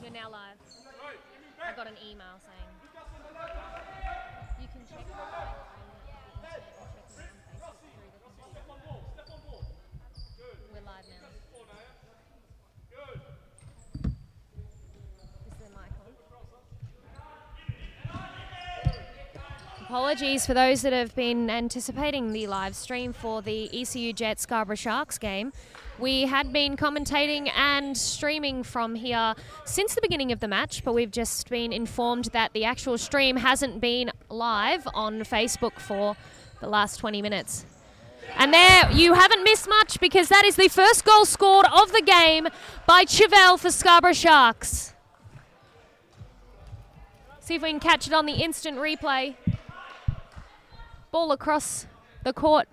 You're now live. I got an email saying you can check the live on the internet or check it on Facebook through the computer. We're live now. Is the mic on? Apologies for those that have been anticipating the live stream for the ECU Jets Scarborough Sharks game. We had been commentating and streaming from here since the beginning of the match, but we've just been informed that the actual stream hasn't been live on Facebook for the last 20 minutes. And there, you haven't missed much because that is the first goal scored of the game by Chevelle for Scarborough Sharks. See if we can catch it on the instant replay. Ball across the court.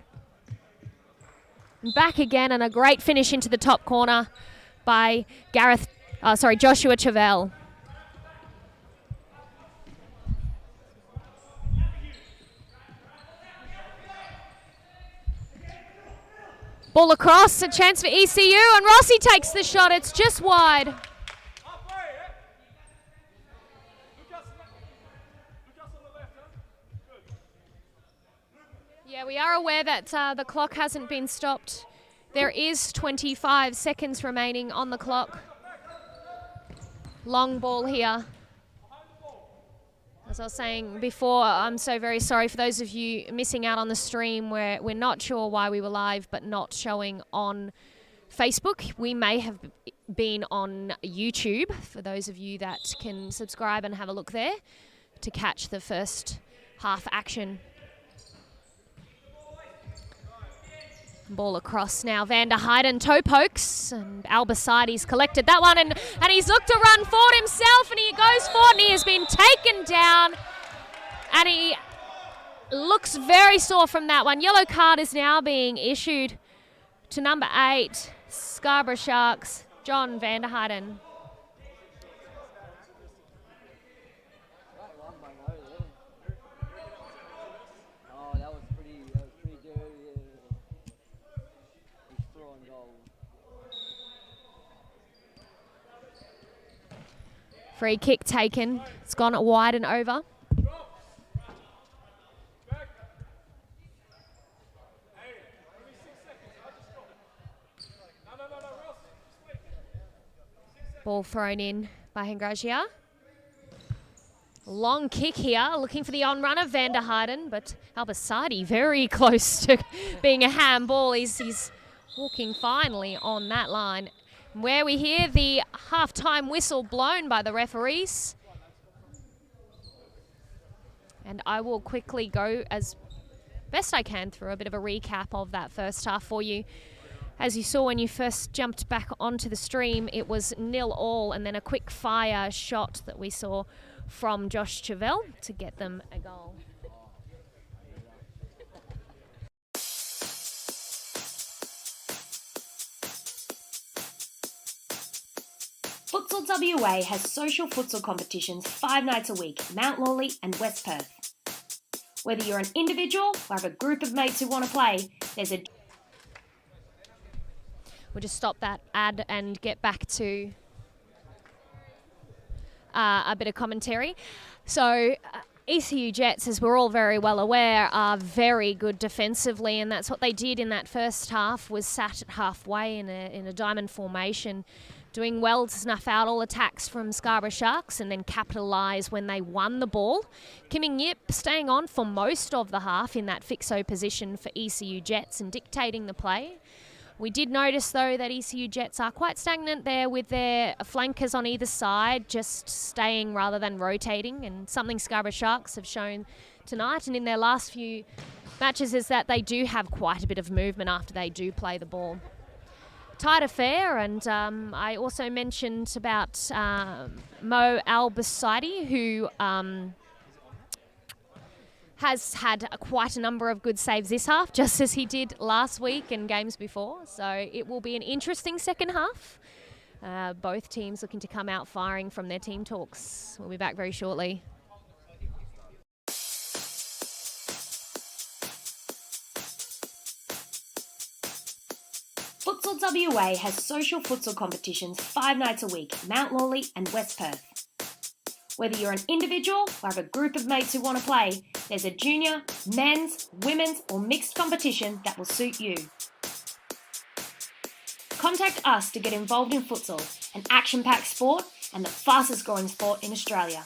Back again, and a great finish into the top corner by Joshua Chevelle. Ball across, a chance for ECU, and Rossi takes the shot. It's just wide. Yeah, we are aware that the clock hasn't been stopped. There is 25 seconds remaining on the clock. Long ball here. As I was saying before, I'm so very sorry for those of you missing out on the stream where we're not sure why we were live but not showing on Facebook. We may have been on YouTube, for those of you that can subscribe and have a look there to catch the first half action. Ball across now. Van der Heijden toe pokes, and Albasides collected that one, and he's looked to run forward himself, and he goes forward, and he has been taken down, and he looks very sore from that one. Yellow card is now being issued to number 8, Scarborough Sharks, John Van der Heijden. Free kick taken. It's gone wide and over. Ball thrown in by Hengragia. Long kick here, looking for the on-runner, Van der Heijden, but Albasadi very close to being a handball. He's walking finally on that line, where we hear the half-time whistle blown by the referees. And I will quickly go as best I can through a bit of a recap of that first half for you. As you saw when you first jumped back onto the stream, it was 0-0, and then a quick fire shot that we saw from Josh Chevelle to get them a goal. Futsal WA has social futsal competitions 5 nights a week, Mount Lawley and West Perth. Whether you're an individual or have a group of mates who want to play, there's a... We'll just stop that ad and get back to a bit of commentary. So ECU Jets, as we're all very well aware, are very good defensively, and that's what they did in that first half, was sat at halfway in a diamond formation, doing well to snuff out all attacks from Scarborough Sharks and then capitalise when they won the ball. Kim Yip staying on for most of the half in that fixo position for ECU Jets and dictating the play. We did notice, though, that ECU Jets are quite stagnant there with their flankers on either side, just staying rather than rotating, and something Scarborough Sharks have shown tonight and in their last few matches is that they do have quite a bit of movement after they do play the ball. Tight affair, and I also mentioned about Mo Albasidi, who has had quite a number of good saves this half, just as he did last week and games before. So it will be an interesting second half. Both teams looking to come out firing from their team talks. We'll be back very shortly. Futsal WA has social futsal competitions 5 nights a week, Mount Lawley and West Perth. Whether you're an individual or have a group of mates who want to play, there's a junior, men's, women's or mixed competition that will suit you. Contact us to get involved in futsal, an action-packed sport and the fastest growing sport in Australia.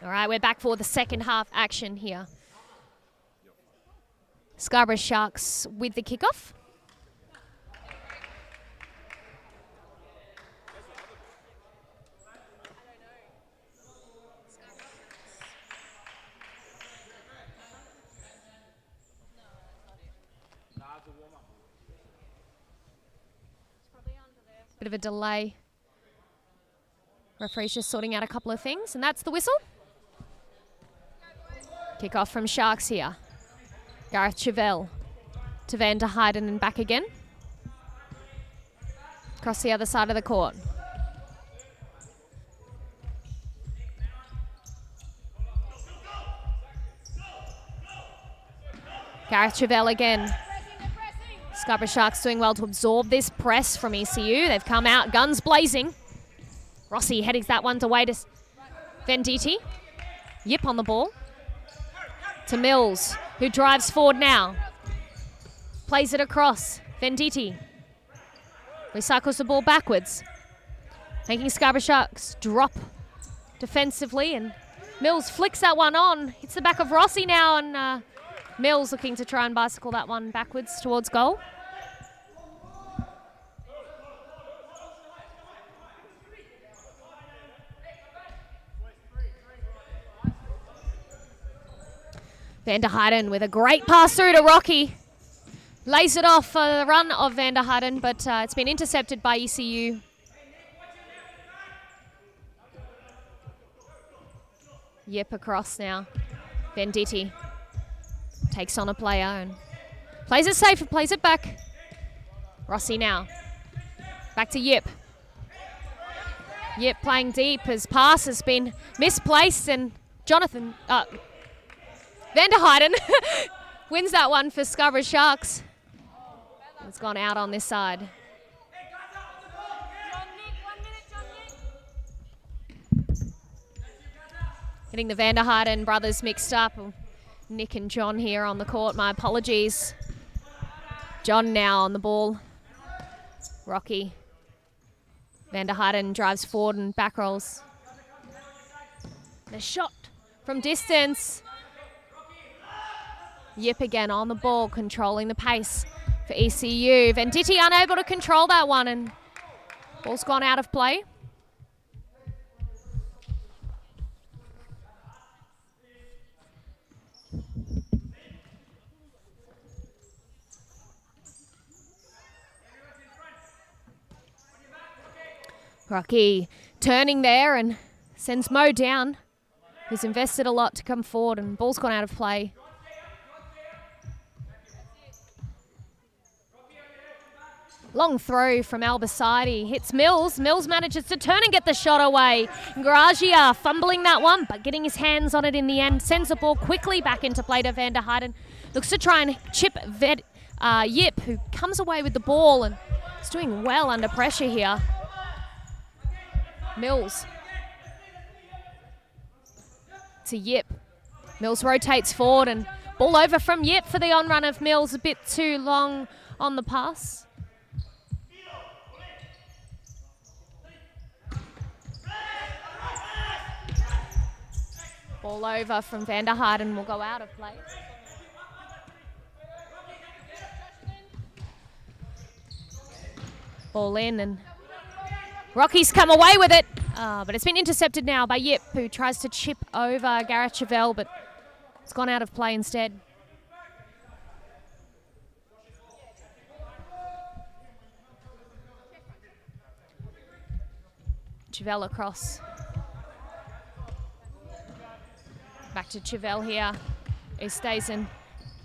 All right, we're back for the second half action here. Scarborough Sharks with the kickoff. Bit of a delay. Referee's just sorting out a couple of things, and that's the whistle. Kick off from Sharks here. Gareth Chevelle to Van der Heijden and back again. Across the other side of the court. Gareth Chevelle again. Scarborough Sharks doing well to absorb this press from ECU. They've come out, guns blazing. Rossi heading that one away to Venditti. Yip on the ball. To Mills, who drives forward now. Plays it across. Venditti recycles the ball backwards, making Scarborough Sharks drop defensively, and Mills flicks that one on. Hits the back of Rossi now, and Mills looking to try and bicycle that one backwards towards goal. Van der Heijden with a great pass through to Rocky. Lays it off for the run of Van der Heijden, but it's been intercepted by ECU. Yip across now. Venditti takes on a player and plays it safe and plays it back. Rossi now. Back to Yip. Yip playing deep. His pass has been misplaced, and Jonathan... Van der Heijden wins that one for Scarborough Sharks. It's gone out on this side. Getting the Van der Heijden brothers mixed up. Nick and John here on the court. My apologies. John now on the ball. Rocky. Van der Heijden drives forward and back rolls. And a shot from distance. Yip again on the ball, controlling the pace for ECU. Venditti unable to control that one, and ball's gone out of play. Rocky turning there and sends Mo down, who's invested a lot to come forward, and ball's gone out of play. Long throw from Albasadi, hits Mills. Mills manages to turn and get the shot away. Garagia fumbling that one, but getting his hands on it in the end. Sends the ball quickly back into play to Van der Heijden. Looks to try and chip Yip, who comes away with the ball and is doing well under pressure here. Mills to Yip. Mills rotates forward and ball over from Yip for the on-run of Mills. A bit too long on the pass. Ball over from Van der Heijden will go out of play. Ball in, and Rocky's come away with it. But it's been intercepted now by Yip, who tries to chip over Gareth Chevelle, but it's gone out of play instead. Chevelle across. Back to Chevelle here. Ustazen.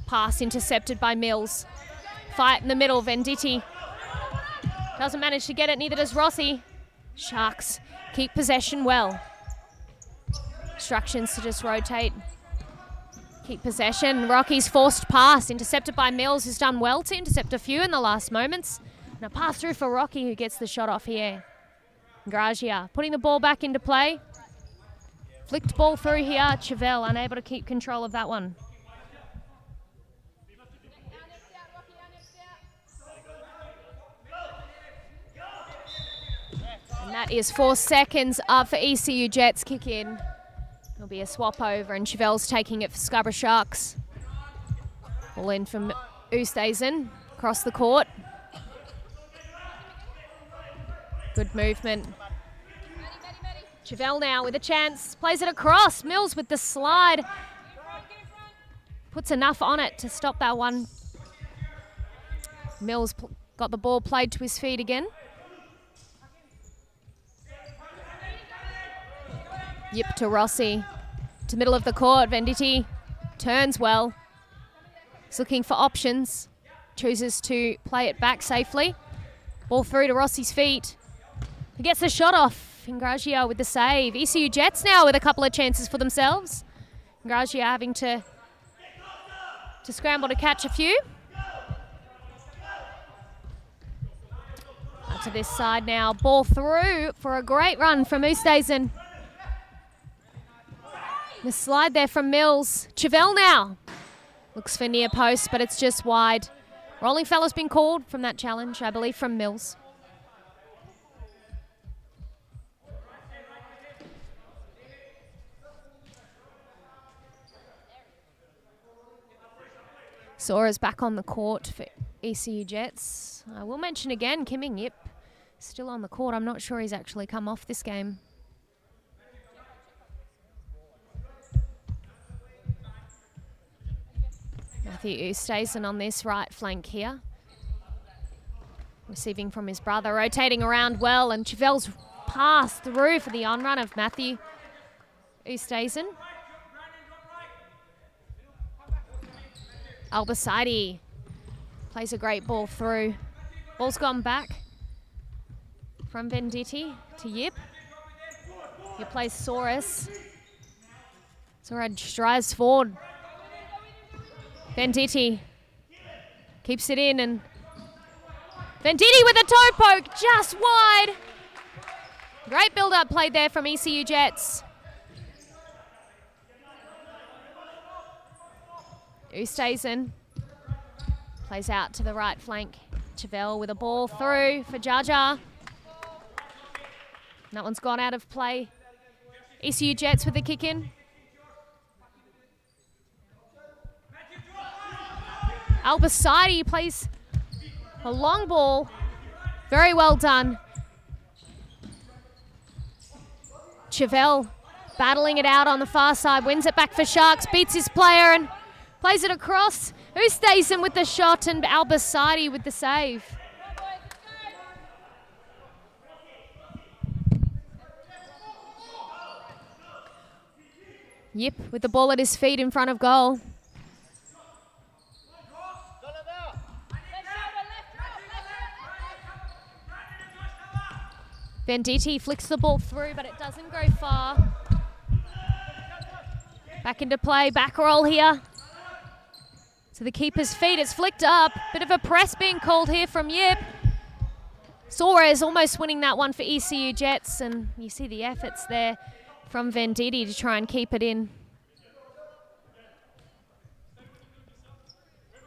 Pass intercepted by Mills. Fight in the middle, Venditti. Doesn't manage to get it, neither does Rossi. Sharks keep possession well. Instructions to just rotate. Keep possession. Rocky's forced pass, intercepted by Mills, who's done well to intercept a few in the last moments. And a pass through for Rocky, who gets the shot off here. Gragia putting the ball back into play. Flicked ball through here. Chevelle unable to keep control of that one. And that is 4 seconds up for ECU Jets kick in. There'll be a swap over and Chevelle's taking it for Scarborough Sharks. Ball in from Ustazen across the court. Good movement. Chevelle now with a chance. Plays it across. Mills with the slide. Puts enough on it to stop that one. Mills got the ball played to his feet again. Yip to Rossi. To middle of the court. Venditti turns well. He's looking for options. Chooses to play it back safely. Ball through to Rossi's feet. He gets the shot off. Ingragia with the save. ECU Jets now with a couple of chances for themselves. Ingragia having to scramble to catch a few. Up to this side now. Ball through for a great run from Ustazen. The slide there from Mills. Chevelle now. Looks for near post, but it's just wide. Rolling foul has been called from that challenge, I believe, from Mills. Sora's back on the court for ECU Jets. I will mention again, Kim Yip still on the court. I'm not sure he's actually come off this game. Matthew Ustazen on this right flank here. Receiving from his brother, rotating around well, and Chevelle's pass through for the on-run of Matthew Ustazen. Albasadi plays a great ball through. Ball's gone back from Venditti to Yip. Yip plays Saurus. Sora strives forward. Venditti keeps it in, and Venditti with a toe poke, just wide. Great build-up played there from ECU Jets. Ustazen plays out to the right flank. Chevelle with a ball through for Jaja. That one's gone out of play. ECU Jets with the kick in. Albasadi plays a long ball. Very well done. Chevelle battling it out on the far side. Wins it back for Sharks. Beats his player and plays it across. Ustazen with the shot and Albasadi with the save. Yip with the ball at his feet in front of goal. Venditti flicks the ball through, but it doesn't go far. Back into play, back roll here. To the keeper's feet, it's flicked up. Bit of a press being called here from Yip. Suarez almost winning that one for ECU Jets, and you see the efforts there from Venditti to try and keep it in.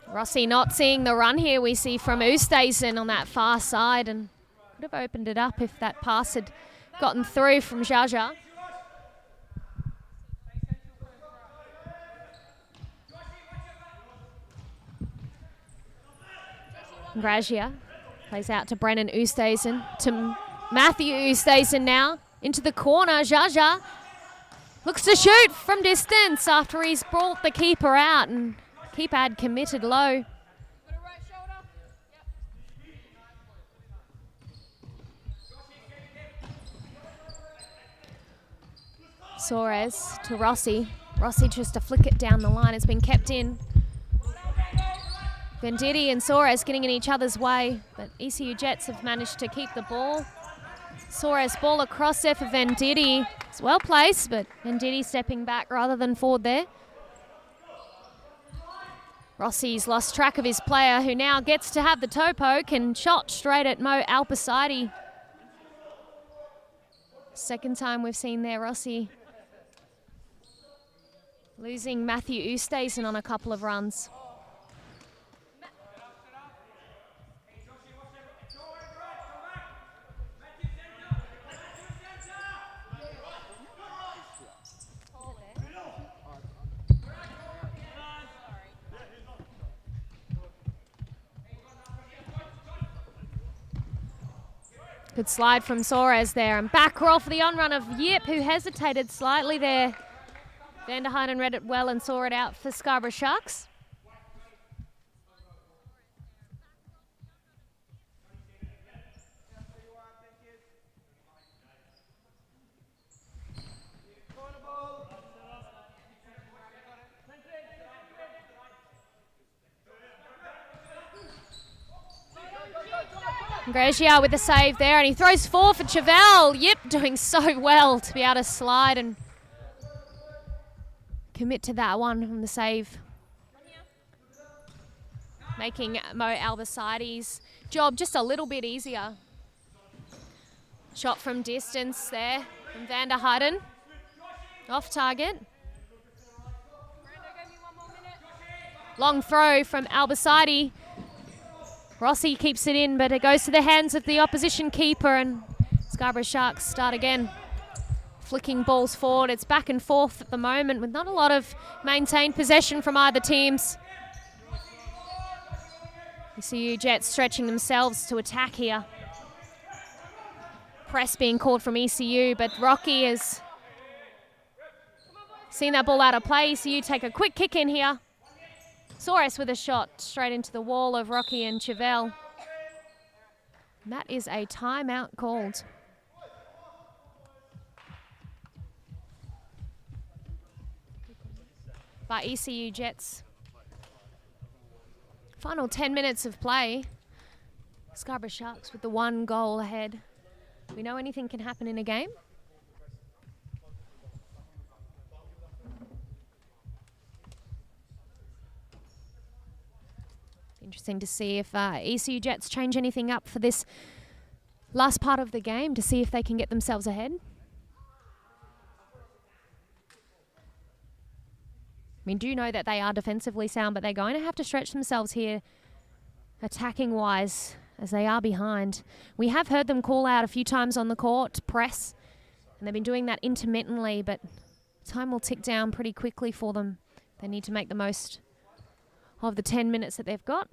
Rossi not seeing the run here we see from Ustazen on that far side, and could have opened it up if that pass had gotten through from Jaja. Gragia plays out to Brennan Ustazen, to Matthew Ustazen now. into the corner. Jaja looks to shoot from distance after he's brought the keeper out, and keeper had committed low. Suarez to Rossi. Rossi tries to flick it down the line. It's been kept in. Venditti and Suarez getting in each other's way, but ECU Jets have managed to keep the ball. Suarez ball across there for Venditti. It's well placed, but Venditti stepping back rather than forward there. Rossi's lost track of his player, who now gets to have the toe poke and shot straight at Mo Alpasadi. Second time we've seen there Rossi losing Matthew Oosthuizen on a couple of runs. Good slide from Suarez there, and back roll for the on-run of Yip, who hesitated slightly there. Van der Heijden read it well and saw it out for Scarborough Sharks. Grezia with the save there, and he throws four for Chevelle. Yip doing so well to be able to slide and commit to that one from the save. Making Mo Albasadi's job just a little bit easier. Shot from distance there from Van der Heijden. Off target. Long throw from Albasadi. Rossi keeps it in, but it goes to the hands of the opposition keeper, and Scarborough Sharks start again. Flicking balls forward. It's back and forth at the moment with not a lot of maintained possession from either teams. ECU Jets stretching themselves to attack here. Press being called from ECU, but Rocky has seen that ball out of play. ECU take a quick kick in here. Suarez with a shot straight into the wall of Rocky and Chevelle. And that is a timeout called. By ECU Jets. Final 10 minutes of play. Scarborough Sharks with the 1 goal ahead. We know anything can happen in a game. Interesting to see if ECU Jets change anything up for this last part of the game to see if they can get themselves ahead. We do know that they are defensively sound, but they're going to have to stretch themselves here attacking-wise as they are behind. We have heard them call out a few times on the court, press, and they've been doing that intermittently, but time will tick down pretty quickly for them. They need to make the most of the 10 minutes that they've got.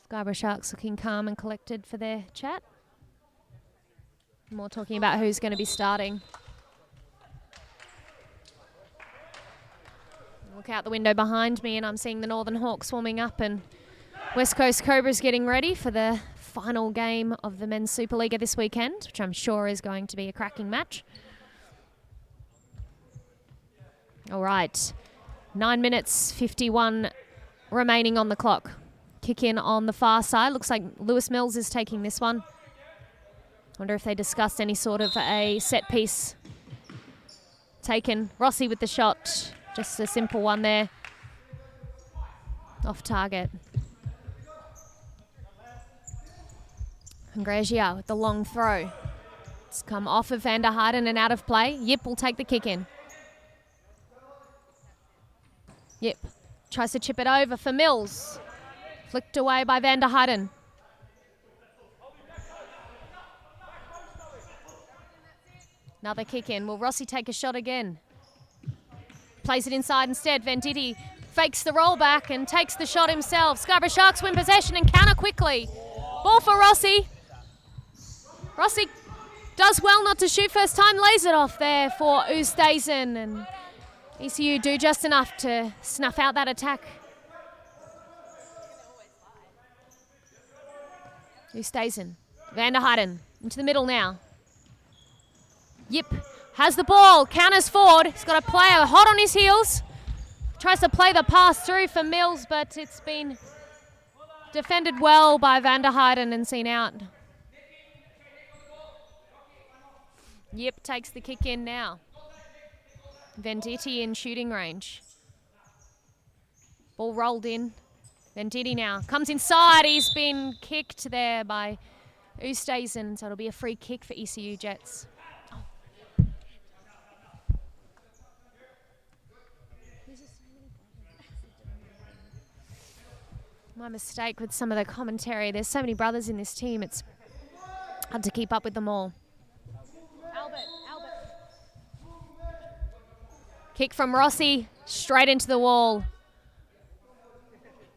Scarborough Sharks looking calm and collected for their chat. More talking about who's going to be starting. Look out the window behind me and I'm seeing the Northern Hawks warming up and West Coast Cobras getting ready for the final game of the Men's Supa-Liga this weekend, which I'm sure is going to be a cracking match. All right, 9 minutes, 51 remaining on the clock. Kick in on the far side. Looks like Lewis Mills is taking this one. Wonder if they discussed any sort of a set piece taken. Rossi with the shot. Just a simple one there. Off target. Grezia with the long throw. It's come off of Van der Heijden and out of play. Yip will take the kick in. Yep, tries to chip it over for Mills. Flicked away by Van der Heijden. Another kick in. Will Rossi take a shot again? Plays it inside instead. Venditti fakes the roll back and takes the shot himself. Scarborough Sharks win possession and counter quickly. Ball for Rossi. Rossi does well not to shoot first time, lays it off there for Oosthuizen, and ECU do just enough to snuff out that attack. Oosthuizen, Van der Heijden into the middle now. Yip has the ball, counters forward. He's got a player hot on his heels. Tries to play the pass through for Mills, but it's been defended well by Van der Heijden and seen out. Yip takes the kick in now. Venditti in shooting range. Ball rolled in. Venditti now comes inside. He's been kicked there by Oosthuizen, so it'll be a free kick for ECU Jets. My mistake with some of the commentary. There's so many brothers in this team, it's hard to keep up with them all. Albert. Kick from Rossi, straight into the wall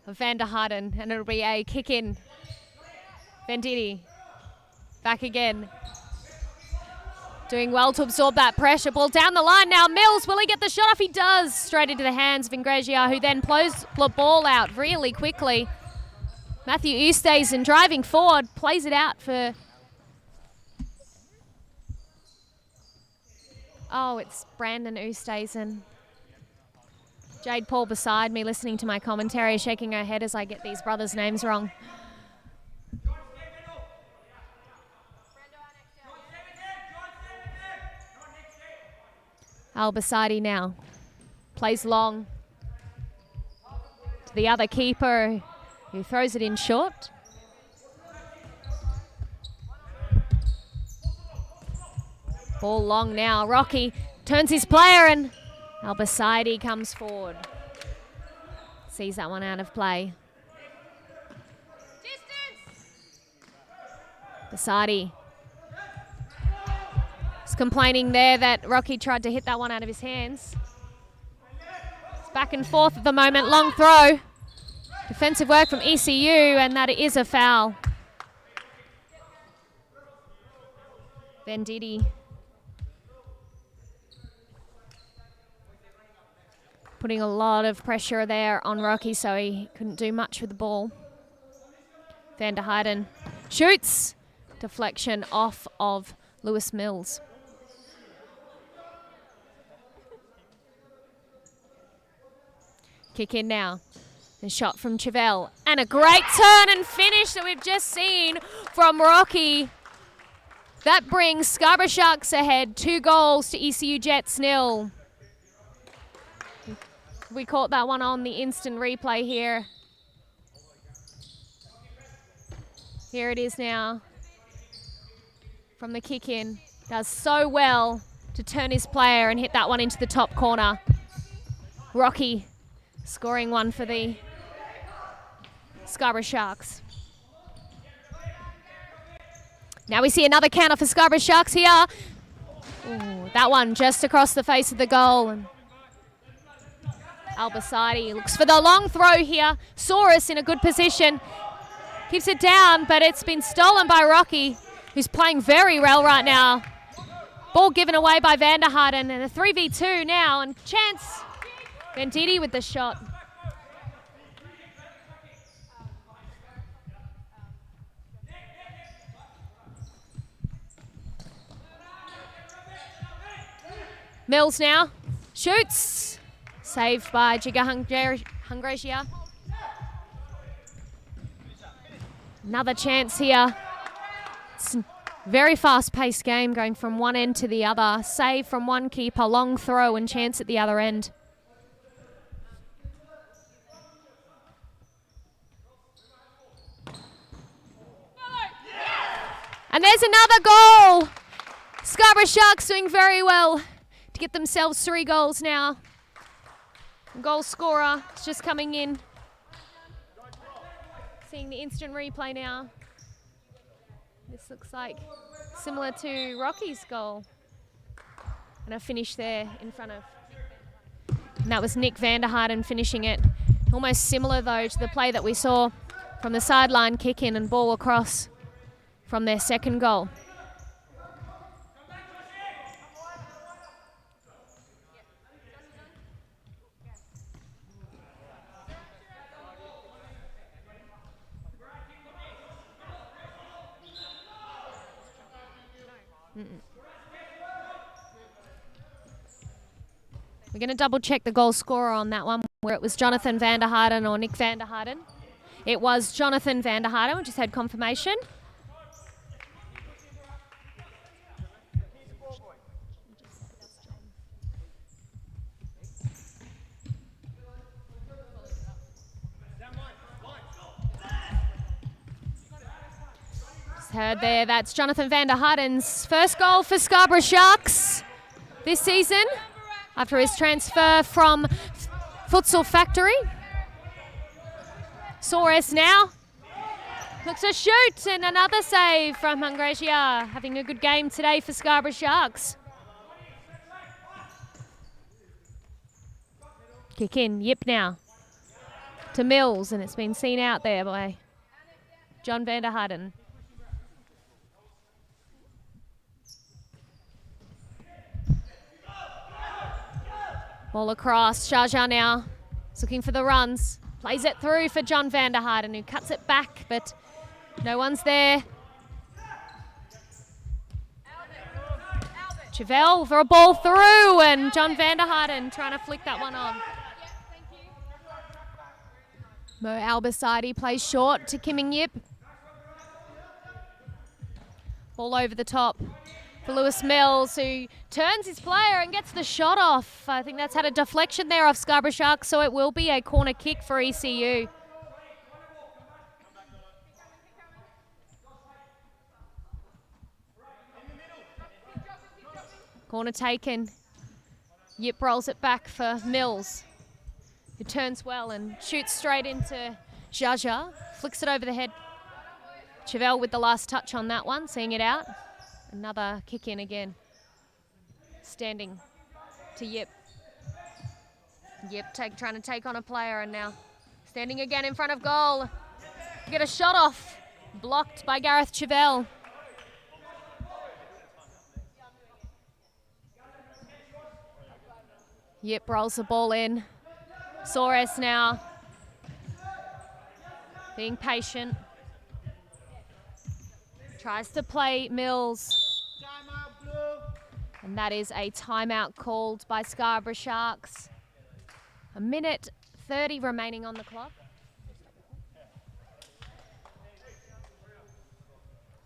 of Van der Heijden, and it'll be a kick in. Venditti, back again. Doing well to absorb that pressure. Ball down the line now. Mills, will he get the shot off? He does. Straight into the hands of Ingregia, who then plays the ball out really quickly. Matthew Oosthuizen driving forward, plays it out for... Oh, it's Brandon Oosthuizen. Jade Paul beside me, listening to my commentary, shaking her head as I get these brothers' names wrong. Al-Basadi now plays long to the other keeper, who throws it in short. Ball long now. Rocky turns his player and Al-Basadi comes forward. Sees that one out of play. Basadi is complaining there that Rocky tried to hit that one out of his hands. It's back and forth at the moment. Long throw. Defensive work from ECU, and that is a foul. Venditti putting a lot of pressure there on Rocky, so he couldn't do much with the ball. Van der Heijden shoots. Deflection off of Lewis Mills. Kick in now. A shot from Chevelle. And a great turn and finish that we've just seen from Rocky. That brings Scarborough Sharks ahead. 2 goals to ECU Jets 0. We caught that one on the instant replay here. Here it is now. From the kick in. Does so well to turn his player and hit that one into the top corner. Rocky scoring one for the Scarborough Sharks. Now we see another counter for Scarborough Sharks here. Ooh, that one just across the face of the goal. And Al-Basadi looks for the long throw here. Saurus in a good position. Keeps it down, but it's been stolen by Rocky, who's playing very well right now. Ball given away by Van der Heijden, and a 3v2 now, and chance. Venditti with the shot. Mills now shoots. Saved by Jiga Hungresia. Another chance here. It's a very fast-paced game going from one end to the other. Save from one keeper, long throw and chance at the other end. And there's another goal. Scarborough Sharks doing very well to get themselves 3 goals now. Goal scorer is just coming in. Seeing the instant replay now. This looks like similar to Rocky's goal. And a finish there in front of. And that was Nick Van der Heijden finishing it. Almost similar though to the play that we saw from the sideline, kick in and ball across from their second goal. We're going to double check the goal scorer on that one, where it was Jonathan van der Harden or Nick van der Harden. It was Jonathan van der Harden. We just had confirmation. Just heard there, that's Jonathan van der Harden's first goal for Scarborough Sharks this season, after his transfer from Futsal Factory. Soares now looks to shoot, and another save from Hungrasia. Having a good game today for Scarborough Sharks. Kick in, Yip now to Mills, and it's been seen out there by John van der Harden. Ball across, Shaja now is looking for the runs. Plays it through for John van der Harden, who cuts it back, but no one's there. Chevelle for a ball through, and John van der Harden trying to flick that one on. Mo Albasadi plays short to Kim Yip. Ball over the top for Lewis Mills, who turns his player and gets the shot off. I think that's had a deflection there off Scarborough Sharks, so it will be a corner kick for ECU. Corner taken. Yip rolls it back for Mills, who turns well and shoots straight into Jaja. Flicks it over the head. Chevelle with the last touch on that one, seeing it out. Another kick in again. Standing to Yip. Yip trying to take on a player, and now standing again in front of goal. Get a shot off. Blocked by Gareth Chevelle. Yip rolls the ball in. Soares now being patient. Tries to play Mills. And that is a timeout called by Scarborough Sharks. 1:30 remaining on the clock.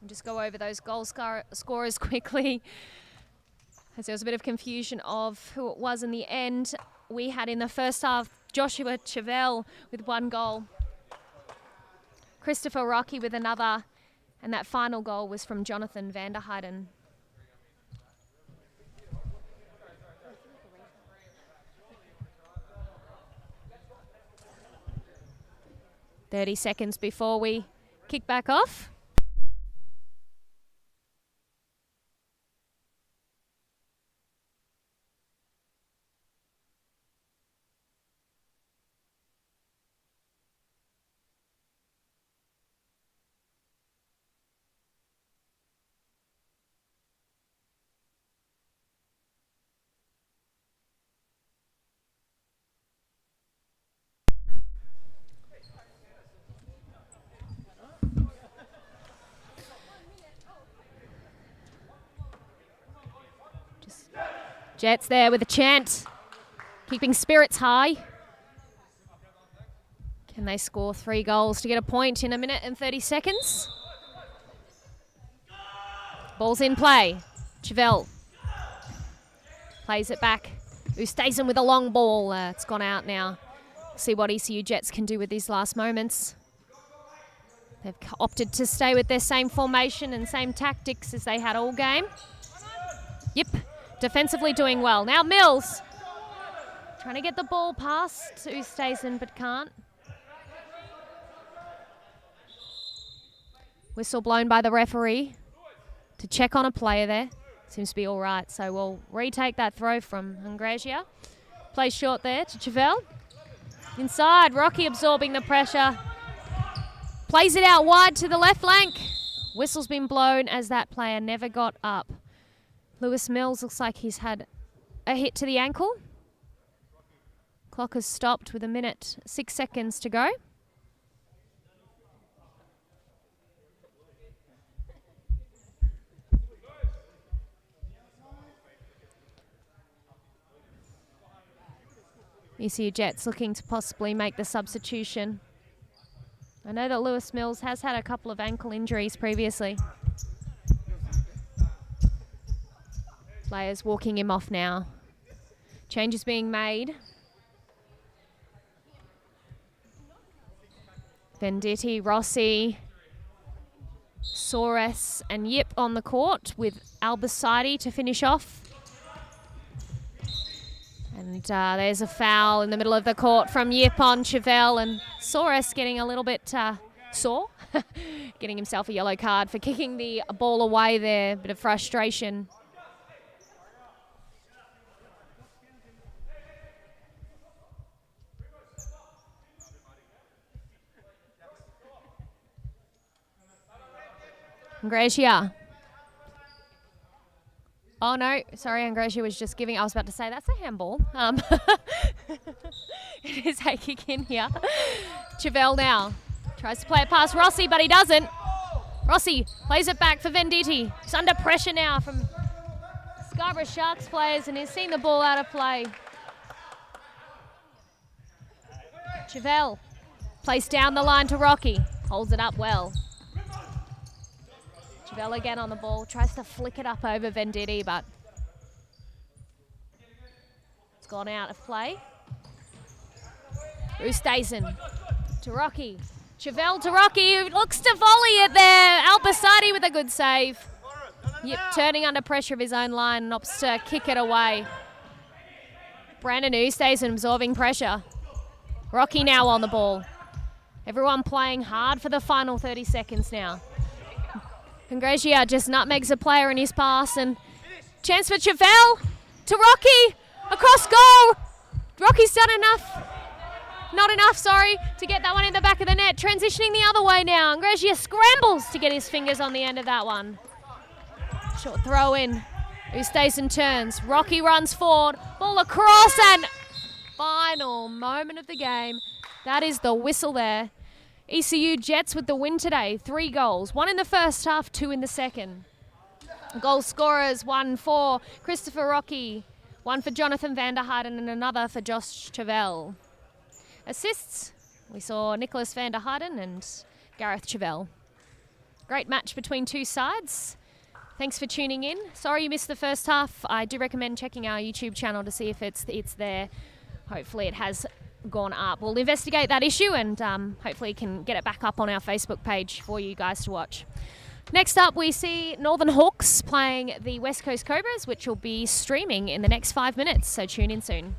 I'll just go over those goal scorers quickly, as there was a bit of confusion of who it was in the end. We had in the first half Joshua Chevelle with 1 goal, Christopher Rocky with another, and that final goal was from Jonathan van der Harden. "30 seconds before we kick back off. Jets there with a chant, keeping spirits high. Can they score 3 goals to get a point in 1:30 seconds? Ball's in play. Chevelle plays it back. Ustason with a long ball. It's gone out now. See what ECU Jets can do with these last moments. They've opted to stay with their same formation and same tactics as they had all game. Yep. Defensively doing well. Now Mills trying to get the ball past Ustason, but can't. Whistle blown by the referee to check on a player there. Seems to be all right, so we'll retake that throw from Hungrasia. Plays short there to Chevelle. Inside, Rocky absorbing the pressure. Plays it out wide to the left flank. Whistle's been blown as that player never got up. Lewis Mills looks like he's had a hit to the ankle. Clock has stopped with 1:06 seconds to go. ECU Jets looking to possibly make the substitution. I know that Lewis Mills has had a couple of ankle injuries previously. Players walking him off now. Changes being made. Venditti, Rossi, Soares and Yip on the court with Albasadi to finish off. And there's a foul in the middle of the court from Yip on Chevelle, and Soares getting a little bit sore, getting himself a yellow card for kicking the ball away there. Bit of frustration. Angresia. Oh, no. Sorry, Angresia was just giving... I was about to say, that's a handball. It is a kick in here. Chevelle now. Tries to play it past Rossi, but he doesn't. Rossi plays it back for Venditti. He's under pressure now from Scarborough Sharks players, and he's seen the ball out of play. Chevelle plays down the line to Rocky. Holds it up well. Chevelle again on the ball, tries to flick it up over Venditti, but it's gone out of play. Oosthuizen to Rocky. Chevelle to Rocky, who looks to volley it there. Albasadi with a good save. Yep, turning under pressure of his own line and opts to kick it away. Brandon Oosthuizen absorbing pressure. Rocky now on the ball. Everyone playing hard for the final 30 seconds now. Angresia just nutmegs a player in his pass, and chance for Chevelle to Rocky, across goal. Rocky's done enough, not enough, sorry, to get that one in the back of the net. Transitioning the other way now. Angresia scrambles to get his fingers on the end of that one. Short throw in. Oosthuizen turns. Rocky runs forward. Ball across, and final moment of the game. That is the whistle there. ECU Jets with the win today. 3 goals. 1 in the first half, 2 in the second. Goal scorers, 1 for Christopher Rocky, 1 for Jonathan Vanderheiden, and another for Josh Chevelle. Assists, we saw Nicholas Vanderheiden and Gareth Chevelle. Great match between two sides. Thanks for tuning in. Sorry you missed the first half. I do recommend checking our YouTube channel to see if it's there. Hopefully it has gone up. We'll investigate that issue and hopefully can get it back up on our Facebook page for you guys to watch. Next up, we see Northern Hawks playing the West Coast Cobras, which will be streaming in the next 5 minutes, so tune in soon.